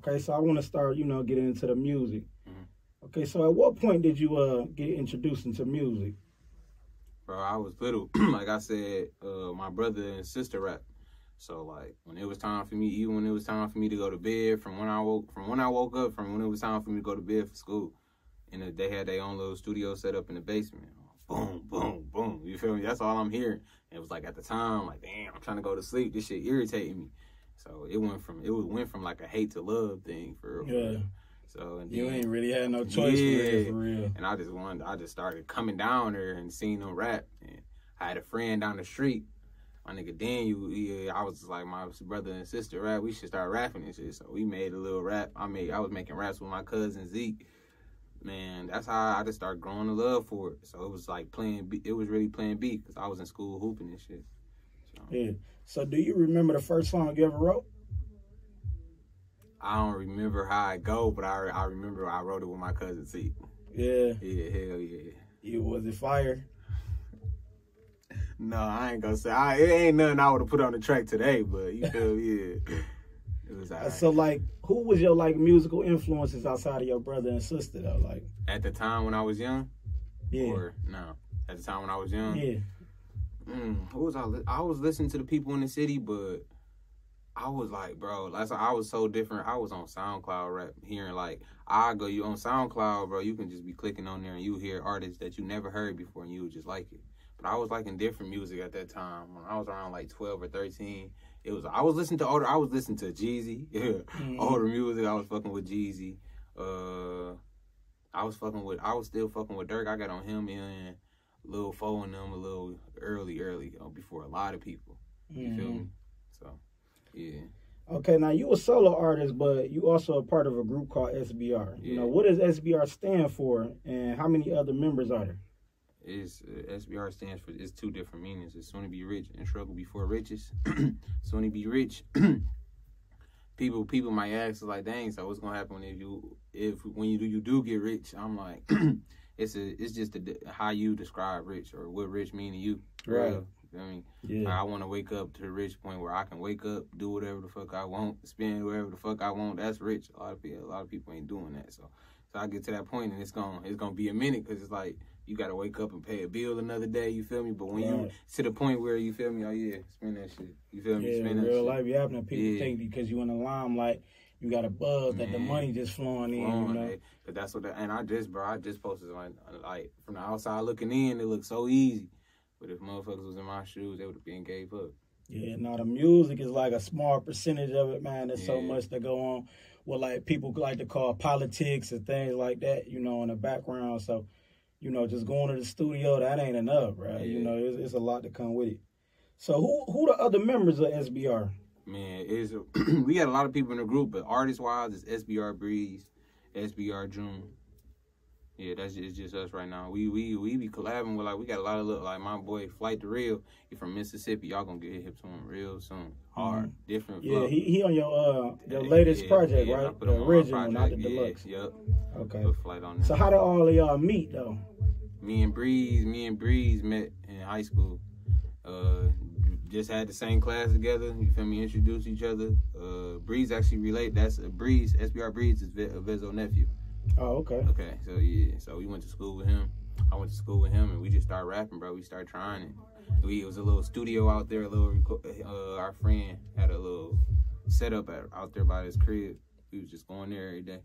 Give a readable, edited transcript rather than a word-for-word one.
Okay, so I want to start, getting into the music. Okay, so at what point did you get introduced into music? Bro, I was little. Like I said, my brother and sister rap. So like when it was time for me, even when it was time for me to go to bed, from when I woke up, from when it was time for me to go to bed for school, and they had their own little studio set up in the basement. Boom, boom, boom. You feel me? That's all I'm hearing. And it was like at the time, like, damn, I'm trying to go to sleep. This shit irritating me. So it went from like a hate to love thing for real. Yeah. So and you then, ain't really had no choice for real. And I just started coming down there and seeing them rap. And I had a friend down the street. My nigga Dan, I was like, my brother and sister rap. We should start rapping and shit. So we made a little rap. I was making raps with my cousin Zeke. Man, that's how I just started growing a love for it. So it was like it was really playing beat because I was in school hooping and shit. So. Yeah. So do you remember the first song you ever wrote? I don't remember how it go, but I remember I wrote it with my cousin Zeke. Yeah. Yeah, hell yeah. Was it fire? No, I ain't gonna say. It ain't nothing I would have put on the track today, but you feel, yeah. It was all right. So, like, who was your, like, musical influences outside of your brother and sister, though? Like, at the time when I was young? Yeah. Or, no, at the time when I was young? Yeah. Who was I was listening to the people in the city, but I was like, bro, I was so different. I was on SoundCloud rap, hearing, like, you on SoundCloud, bro, you can just be clicking on there and you hear artists that you never heard before and you would just like it. But I was liking different music at that time. When I was around like 12 or 13, I was listening to Jeezy, older music. I was fucking with Jeezy. I was still fucking with Durk. I got on him and Lil Fo and them a little early, before a lot of people. You feel me? So, yeah. Okay, now you a solo artist, but you also a part of a group called SBR. Yeah. What does SBR stand for, and how many other members are there? SBR stands for, it's two different meanings. It's soon to be rich and struggle before riches. Soon to be rich. People might ask, like, dang, so what's gonna happen when you do get rich? I'm like, it's just how you describe rich or what rich mean to you. Right. I mean, yeah. I want to wake up to the rich point where I can wake up, do whatever the fuck I want, spend whatever the fuck I want. That's rich. A lot of people ain't doing that. So I get to that point and it's gonna be a minute because it's like, you got to wake up and pay a bill another day, you feel me? But when you to the point where, you feel me, oh yeah, spend that shit. You feel me? Spend that real shit. life be happening. People think because you in the limelight, you got a buzz that the money just flowing in, But that's what, and I just posted like from the outside looking in, it looked so easy. But if motherfuckers was in my shoes, they would have been gave up. Yeah, now the music is like a small percentage of it, man. There's so much that go on. What like people like to call politics and things like that, in the background. So, just going to the studio, that ain't enough, right? Yeah. It's a lot to come with it. So who the other members of SBR? Man, we got a lot of people in the group, but artist-wise, it's SBR Peezyy, SBR June. Yeah, it's just us right now. We be collabing with, like, we got a lot of, like, my boy Flight the Real. He from Mississippi. Y'all gonna get hip to him real soon. Hard, different flow. Yeah, he on your latest project, right? The original, not the deluxe. Yep. Okay. Put Flight on there. So how did all of y'all meet though? Me and Breeze met in high school. Just had the same class together. You feel me? Introduced each other. Breeze actually related. That's Breeze. SBR Breeze is Vezo's nephew. Oh, okay. Okay, so yeah, so we went to school with him. I went to school with him, and we just started rapping, bro. We started trying it. It was a little studio out there. Our friend had a little setup out there by his crib. We was just going there every day.